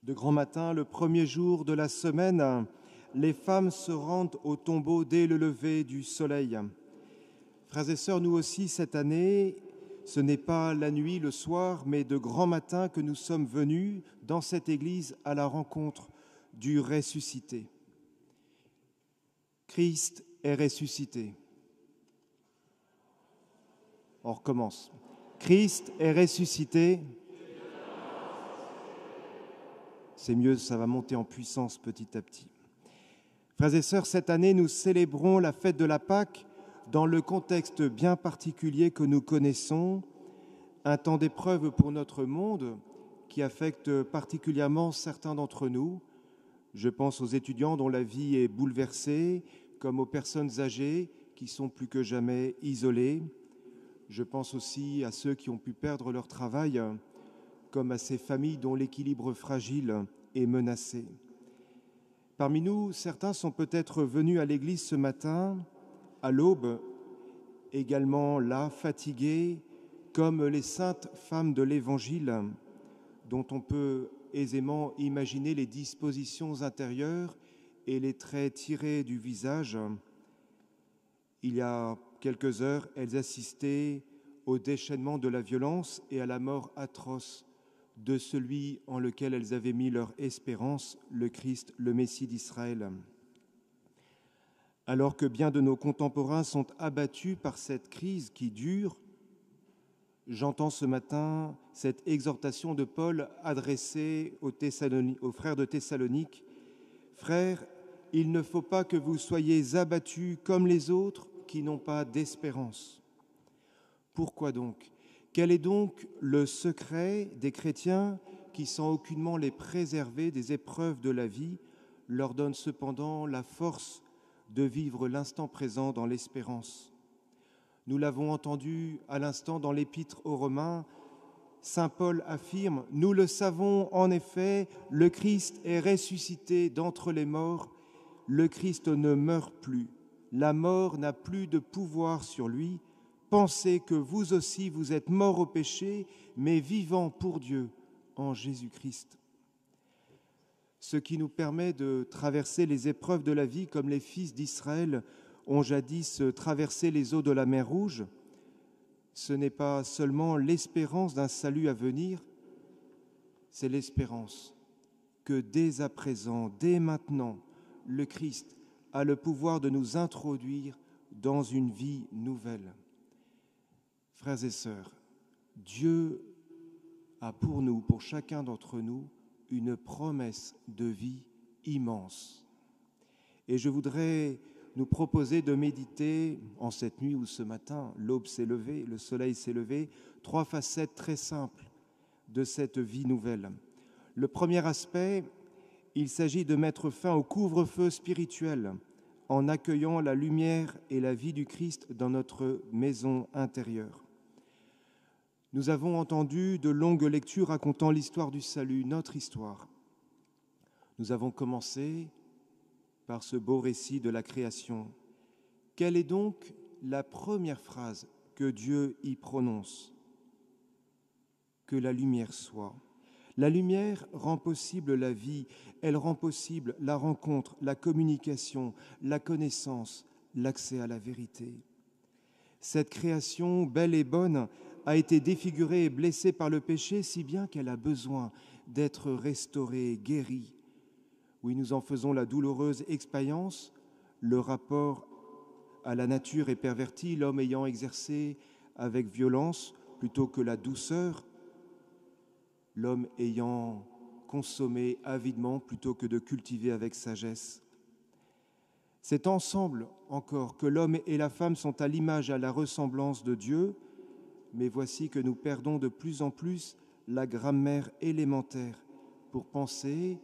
De grand matin, le premier jour de la semaine, les femmes se rendent au tombeau dès le lever du soleil. Frères et sœurs, nous aussi, cette année, ce n'est pas la nuit, le soir, mais de grand matin que nous sommes venus dans cette église à la rencontre du ressuscité. Christ est ressuscité. On recommence. Christ est ressuscité. C'est mieux, ça va monter en puissance petit à petit. Frères et sœurs, cette année, nous célébrons la fête de la Pâque dans le contexte bien particulier que nous connaissons, un temps d'épreuve pour notre monde qui affecte particulièrement certains d'entre nous. Je pense aux étudiants dont la vie est bouleversée, comme aux personnes âgées qui sont plus que jamais isolées. Je pense aussi à ceux qui ont pu perdre leur travail, comme à ces familles dont l'équilibre fragile est menacé. Parmi nous, certains sont peut-être venus à l'église ce matin, à l'aube, également là, fatigués, comme les saintes femmes de l'Évangile, dont on peut aisément imaginer les dispositions intérieures et les traits tirés du visage. Il y a quelques heures, elles assistaient au déchaînement de la violence et à la mort atroce de celui en lequel elles avaient mis leur espérance, le Christ, le Messie d'Israël. Alors que bien de nos contemporains sont abattus par cette crise qui dure, j'entends ce matin cette exhortation de Paul adressée aux frères de Thessalonique. « Frères, il ne faut pas que vous soyez abattus comme les autres qui n'ont pas d'espérance. » Pourquoi donc ? Quel est donc le secret des chrétiens qui, sans aucunement les préserver des épreuves de la vie, leur donne cependant la force de vivre l'instant présent dans l'espérance ? Nous l'avons entendu à l'instant dans l'Épître aux Romains, saint Paul affirme « Nous le savons en effet, le Christ est ressuscité d'entre les morts, le Christ ne meurt plus, la mort n'a plus de pouvoir sur lui. Pensez que vous aussi vous êtes morts au péché, mais vivants pour Dieu en Jésus-Christ. » Ce qui nous permet de traverser les épreuves de la vie comme les fils d'Israël ont jadis traversé les eaux de la mer Rouge, ce n'est pas seulement l'espérance d'un salut à venir, c'est l'espérance que dès à présent, dès maintenant, le Christ a le pouvoir de nous introduire dans une vie nouvelle. Frères et sœurs, Dieu a pour nous, pour chacun d'entre nous, une promesse de vie immense. Et je voudrais nous proposer de méditer en cette nuit ou ce matin, l'aube s'est levée, le soleil s'est levé, 3 facettes très simples de cette vie nouvelle. Le premier aspect, il s'agit de mettre fin au couvre-feu spirituel en accueillant la lumière et la vie du Christ dans notre maison intérieure. Nous avons entendu de longues lectures racontant l'histoire du salut, notre histoire. Nous avons commencé par ce beau récit de la création. Quelle est donc la première phrase que Dieu y prononce ? Que la lumière soit. La lumière rend possible la vie, elle rend possible la rencontre, la communication, la connaissance, l'accès à la vérité. Cette création belle et bonne a été défigurée et blessée par le péché, si bien qu'elle a besoin d'être restaurée, guérie. Oui, nous en faisons la douloureuse expérience, le rapport à la nature est perverti, l'homme ayant exercé avec violence plutôt que la douceur, l'homme ayant consommé avidement plutôt que de cultiver avec sagesse. C'est ensemble encore que l'homme et la femme sont à l'image et à la ressemblance de Dieu, mais voici que nous perdons de plus en plus la grammaire élémentaire pour penser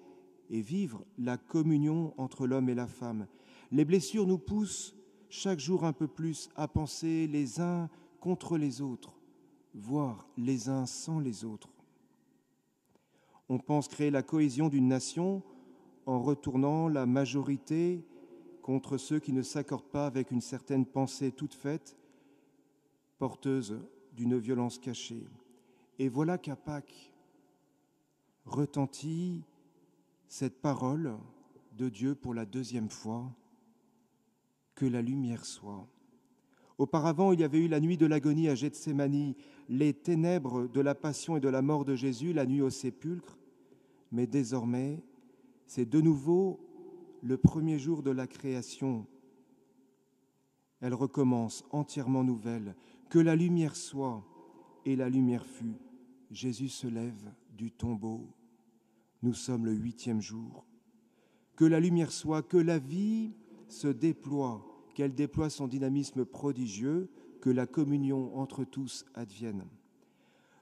et vivre la communion entre l'homme et la femme. Les blessures nous poussent chaque jour un peu plus à penser les uns contre les autres, voire les uns sans les autres. On pense créer la cohésion d'une nation en retournant la majorité contre ceux qui ne s'accordent pas avec une certaine pensée toute faite, porteuse d'une violence cachée. Et voilà qu'à Pâques retentit cette parole de Dieu pour la deuxième fois, que la lumière soit. Auparavant, il y avait eu la nuit de l'agonie à Gethsémani, les ténèbres de la passion et de la mort de Jésus, la nuit au sépulcre, mais désormais, c'est de nouveau le premier jour de la création. Elle recommence entièrement nouvelle. Que la lumière soit, et la lumière fut. Jésus se lève du tombeau. Nous sommes le 8e jour. Que la lumière soit, que la vie se déploie, qu'elle déploie son dynamisme prodigieux, que la communion entre tous advienne.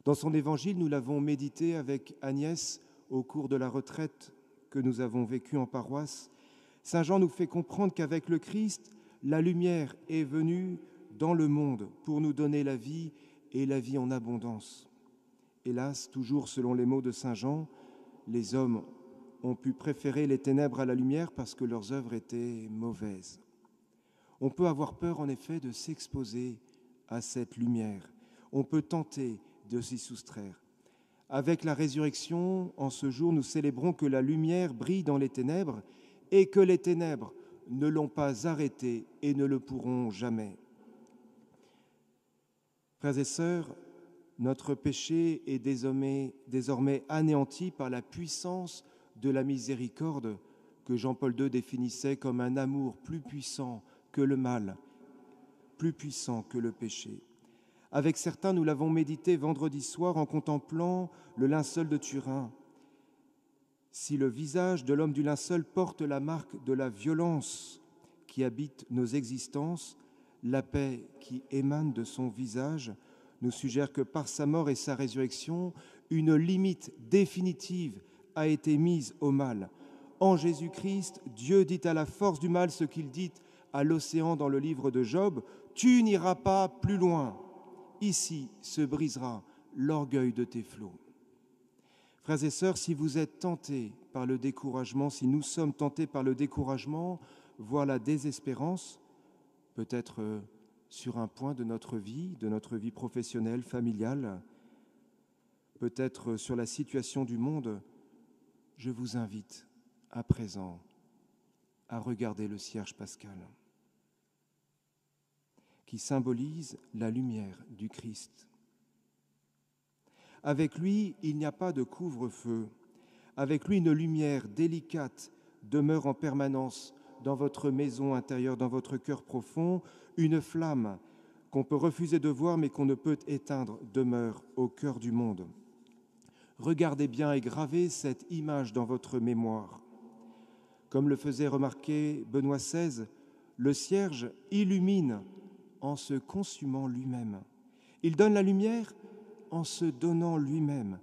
Dans son évangile, nous l'avons médité avec Agnès au cours de la retraite que nous avons vécue en paroisse. Saint Jean nous fait comprendre qu'avec le Christ, la lumière est venue dans le monde pour nous donner la vie et la vie en abondance. Hélas, toujours selon les mots de Saint Jean, les hommes ont pu préférer les ténèbres à la lumière parce que leurs œuvres étaient mauvaises. On peut avoir peur, en effet, de s'exposer à cette lumière. On peut tenter de s'y soustraire. Avec la résurrection, en ce jour, nous célébrons que la lumière brille dans les ténèbres et que les ténèbres ne l'ont pas arrêté et ne le pourront jamais. Frères et sœurs, notre péché est désormais anéanti par la puissance de la miséricorde que Jean-Paul II définissait comme un amour plus puissant que le mal, plus puissant que le péché. Avec certains, nous l'avons médité vendredi soir en contemplant le linceul de Turin. Si le visage de l'homme du linceul porte la marque de la violence qui habite nos existences, la paix qui émane de son visage nous suggère que par sa mort et sa résurrection, une limite définitive a été mise au mal. En Jésus-Christ, Dieu dit à la force du mal ce qu'il dit à l'océan dans le livre de Job, « Tu n'iras pas plus loin. Ici se brisera l'orgueil de tes flots. » Frères et sœurs, si vous êtes tentés par le découragement, si nous sommes tentés par le découragement, voire la désespérance, peut-être sur un point de notre vie professionnelle, familiale, peut-être sur la situation du monde, je vous invite à présent à regarder le cierge pascal qui symbolise la lumière du Christ. Avec lui, il n'y a pas de couvre-feu. Avec lui, une lumière délicate demeure en permanence dans votre maison intérieure, dans votre cœur profond. Une flamme qu'on peut refuser de voir mais qu'on ne peut éteindre demeure au cœur du monde. Regardez bien et gravez cette image dans votre mémoire. Comme le faisait remarquer Benoît XVI, le cierge illumine en se consumant lui-même. Il donne la lumière en se donnant lui-même.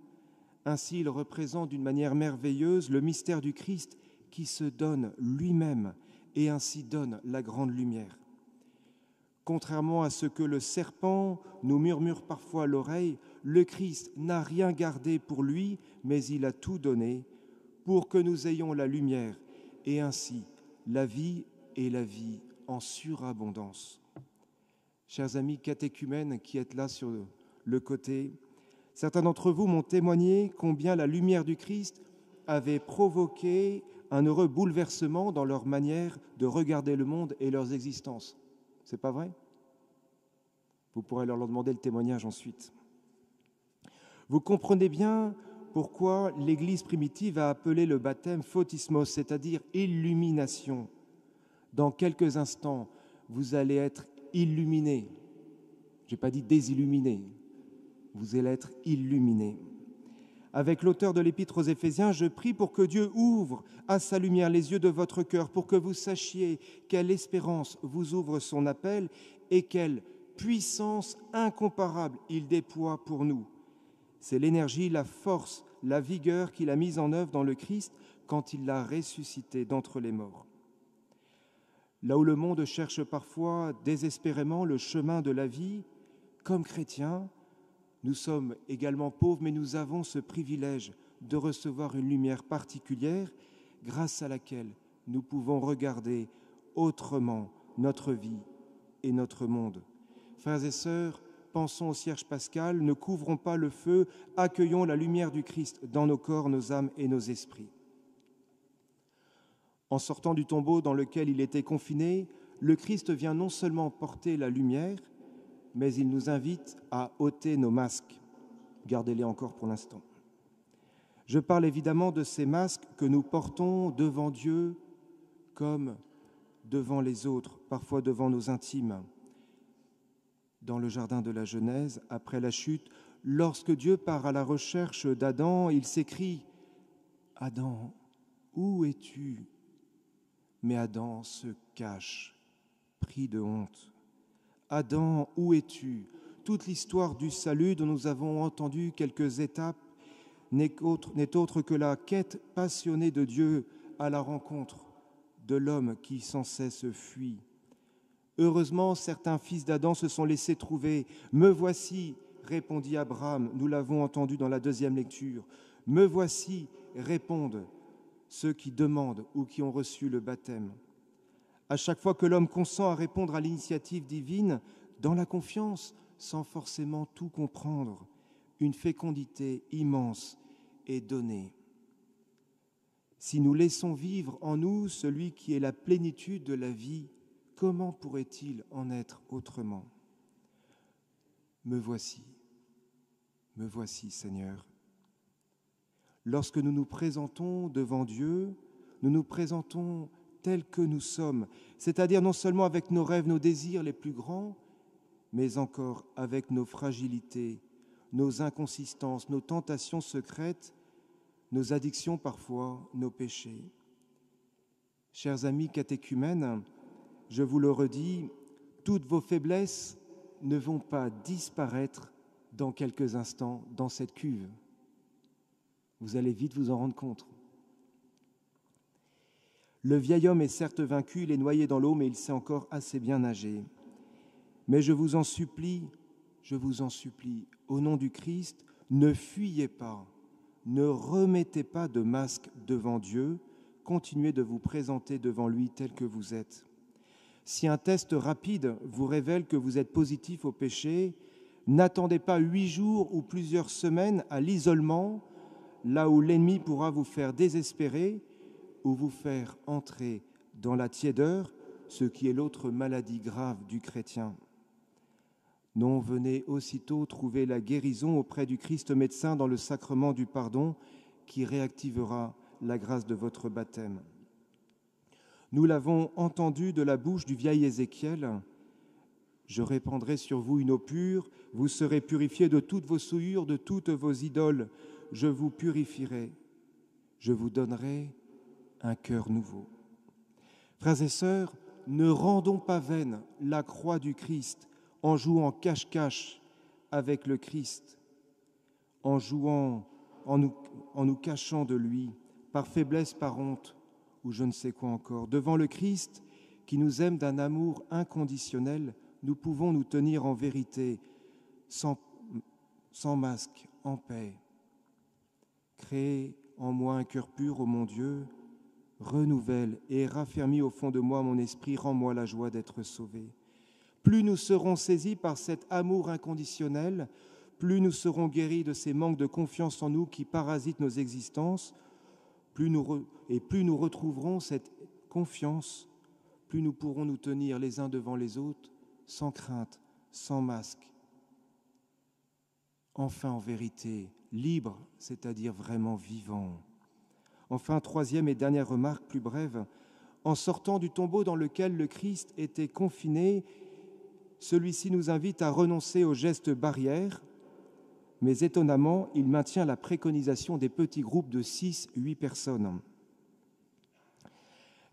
Ainsi, il représente d'une manière merveilleuse le mystère du Christ qui se donne lui-même et ainsi donne la grande lumière. Contrairement à ce que le serpent nous murmure parfois à l'oreille, le Christ n'a rien gardé pour lui, mais il a tout donné pour que nous ayons la lumière et ainsi la vie et la vie en surabondance. Chers amis catéchumènes qui êtes là sur le côté, certains d'entre vous m'ont témoigné combien la lumière du Christ avait provoqué un heureux bouleversement dans leur manière de regarder le monde et leurs existences. C'est pas vrai? Vous pourrez leur demander le témoignage ensuite. Vous comprenez bien pourquoi l'Église primitive a appelé le baptême photismos, c'est-à-dire illumination. Dans quelques instants, vous allez être illuminés. Je n'ai pas dit désilluminés. Vous allez être illuminés. Avec l'auteur de l'Épître aux Éphésiens, je prie pour que Dieu ouvre à sa lumière les yeux de votre cœur, pour que vous sachiez quelle espérance vous ouvre son appel et quelle puissance incomparable il déploie pour nous. C'est l'énergie, la force, la vigueur qu'il a mise en œuvre dans le Christ quand il l'a ressuscité d'entre les morts. Là où le monde cherche parfois désespérément le chemin de la vie, comme chrétiens, nous sommes également pauvres, mais nous avons ce privilège de recevoir une lumière particulière grâce à laquelle nous pouvons regarder autrement notre vie et notre monde. Frères et sœurs, pensons au cierge pascal, ne couvrons pas le feu, accueillons la lumière du Christ dans nos corps, nos âmes et nos esprits. En sortant du tombeau dans lequel il était confiné, le Christ vient non seulement porter la lumière, mais il nous invite à ôter nos masques. Gardez-les encore pour l'instant. Je parle évidemment de ces masques que nous portons devant Dieu comme devant les autres, parfois devant nos intimes. Dans le jardin de la Genèse, après la chute, lorsque Dieu part à la recherche d'Adam, il s'écrie « Adam, où es-tu » Mais Adam se cache, pris de honte. « Adam, où es-tu » Toute l'histoire du salut dont nous avons entendu quelques étapes n'est autre que la quête passionnée de Dieu à la rencontre de l'homme qui sans cesse fuit. Heureusement, certains fils d'Adam se sont laissés trouver. « Me voici », répondit Abraham, nous l'avons entendu dans la deuxième lecture. « Me voici », répondent ceux qui demandent ou qui ont reçu le baptême. À chaque fois que l'homme consent à répondre à l'initiative divine, dans la confiance, sans forcément tout comprendre, une fécondité immense est donnée. Si nous laissons vivre en nous celui qui est la plénitude de la vie, comment pourrait-il en être autrement ? Me voici, Seigneur. Lorsque nous nous présentons devant Dieu, nous nous présentons tels que nous sommes, c'est-à-dire non seulement avec nos rêves, nos désirs les plus grands, mais encore avec nos fragilités, nos inconsistances, nos tentations secrètes, nos addictions parfois, nos péchés. Chers amis catéchumènes, je vous le redis, toutes vos faiblesses ne vont pas disparaître dans quelques instants dans cette cuve. Vous allez vite vous en rendre compte. Le vieil homme est certes vaincu, il est noyé dans l'eau, mais il sait encore assez bien nager. Mais je vous en supplie, au nom du Christ, ne fuyez pas, ne remettez pas de masque devant Dieu, continuez de vous présenter devant lui tel que vous êtes. Si un test rapide vous révèle que vous êtes positif au péché, n'attendez pas 8 jours ou plusieurs semaines à l'isolement, là où l'ennemi pourra vous faire désespérer ou vous faire entrer dans la tiédeur, ce qui est l'autre maladie grave du chrétien. Non, venez aussitôt trouver la guérison auprès du Christ médecin dans le sacrement du pardon qui réactivera la grâce de votre baptême. Nous l'avons entendu de la bouche du vieil Ézéchiel. « Je répandrai sur vous une eau pure, vous serez purifiés de toutes vos souillures, de toutes vos idoles. Je vous purifierai, je vous donnerai un cœur nouveau. » Frères et sœurs, ne rendons pas vaine la croix du Christ en jouant cache-cache avec le Christ, en nous cachant de lui, par faiblesse, par honte, ou je ne sais quoi encore. Devant le Christ, qui nous aime d'un amour inconditionnel, nous pouvons nous tenir en vérité, sans masque, en paix. Crée en moi un cœur pur, ô mon Dieu, renouvelle et raffermis au fond de moi mon esprit, rends-moi la joie d'être sauvé. Plus nous serons saisis par cet amour inconditionnel, plus nous serons guéris de ces manques de confiance en nous qui parasitent nos existences, plus nous retrouverons cette confiance, plus nous pourrons nous tenir les uns devant les autres, sans crainte, sans masque. Enfin, en vérité, libre, c'est-à-dire vraiment vivant. Enfin, troisième et dernière remarque, plus brève, en sortant du tombeau dans lequel le Christ était confiné, celui-ci nous invite à renoncer aux gestes barrières, mais étonnamment, il maintient la préconisation des petits groupes de 6-8 personnes.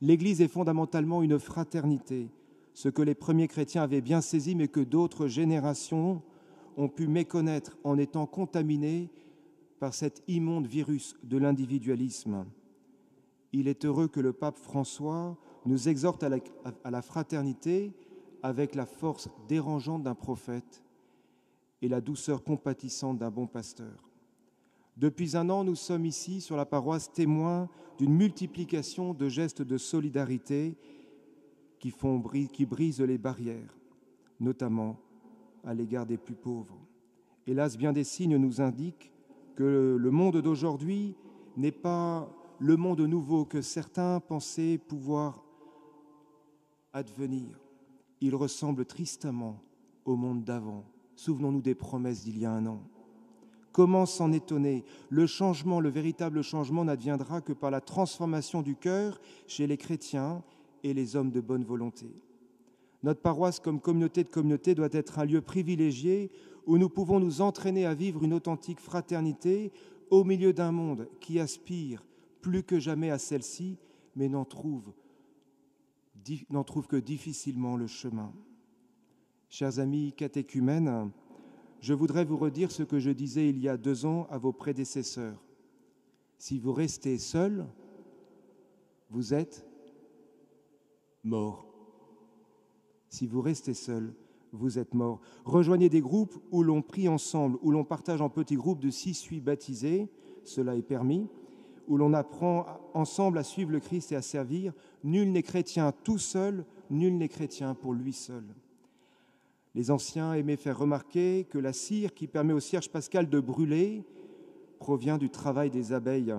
L'Église est fondamentalement une fraternité, ce que les premiers chrétiens avaient bien saisi, mais que d'autres générations ont pu méconnaître en étant contaminés par cet immonde virus de l'individualisme. Il est heureux que le pape François nous exhorte à la fraternité avec la force dérangeante d'un prophète et la douceur compatissante d'un bon pasteur. Depuis 1 an, nous sommes ici sur la paroisse témoins d'une multiplication de gestes de solidarité qui brisent les barrières, notamment à l'égard des plus pauvres. Hélas, bien des signes nous indiquent que le monde d'aujourd'hui n'est pas le monde nouveau que certains pensaient pouvoir advenir. Il ressemble tristement au monde d'avant. Souvenons-nous des promesses d'il y a un an. Comment s'en étonner? Le changement, le véritable changement n'adviendra que par la transformation du cœur chez les chrétiens et les hommes de bonne volonté. Notre paroisse comme communauté de communautés doit être un lieu privilégié où nous pouvons nous entraîner à vivre une authentique fraternité au milieu d'un monde qui aspire plus que jamais à celle-ci, mais n'en trouve que difficilement le chemin. Chers amis catéchumènes, je voudrais vous redire ce que je disais il y a 2 ans à vos prédécesseurs. Si vous restez seuls, vous êtes morts. Si vous restez seuls, vous êtes morts. Rejoignez des groupes où l'on prie ensemble, où l'on partage en petits groupes de 6-8 baptisés, cela est permis, où l'on apprend ensemble à suivre le Christ et à servir. Nul n'est chrétien tout seul, nul n'est chrétien pour lui seul. Les anciens aimaient faire remarquer que la cire qui permet au cierge pascal de brûler provient du travail des abeilles.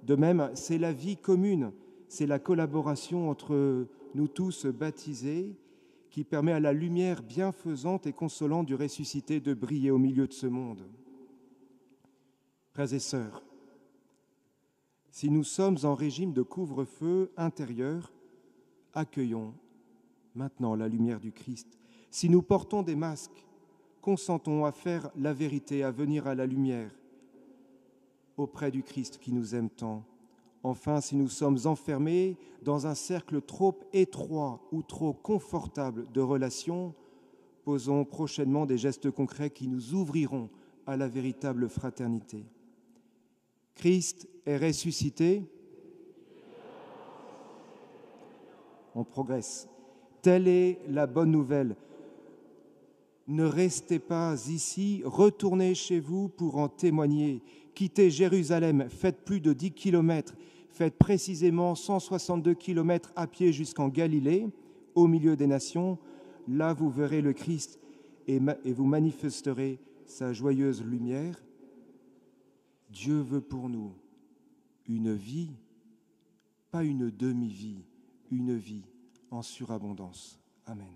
De même, c'est la vie commune, c'est la collaboration entre nous tous baptisés qui permet à la lumière bienfaisante et consolante du ressuscité de briller au milieu de ce monde. Frères et sœurs, si nous sommes en régime de couvre-feu intérieur, accueillons maintenant la lumière du Christ. Si nous portons des masques, consentons à faire la vérité, à venir à la lumière auprès du Christ qui nous aime tant. Enfin, si nous sommes enfermés dans un cercle trop étroit ou trop confortable de relations, posons prochainement des gestes concrets qui nous ouvriront à la véritable fraternité. Christ est ressuscité. On progresse. Telle est la bonne nouvelle. Ne restez pas ici, retournez chez vous pour en témoigner. Quittez Jérusalem, faites plus de 10 kilomètres, faites précisément 162 kilomètres à pied jusqu'en Galilée, au milieu des nations. Là, vous verrez le Christ et vous manifesterez sa joyeuse lumière. Dieu veut pour nous une vie, pas une demi-vie, une vie en surabondance. Amen.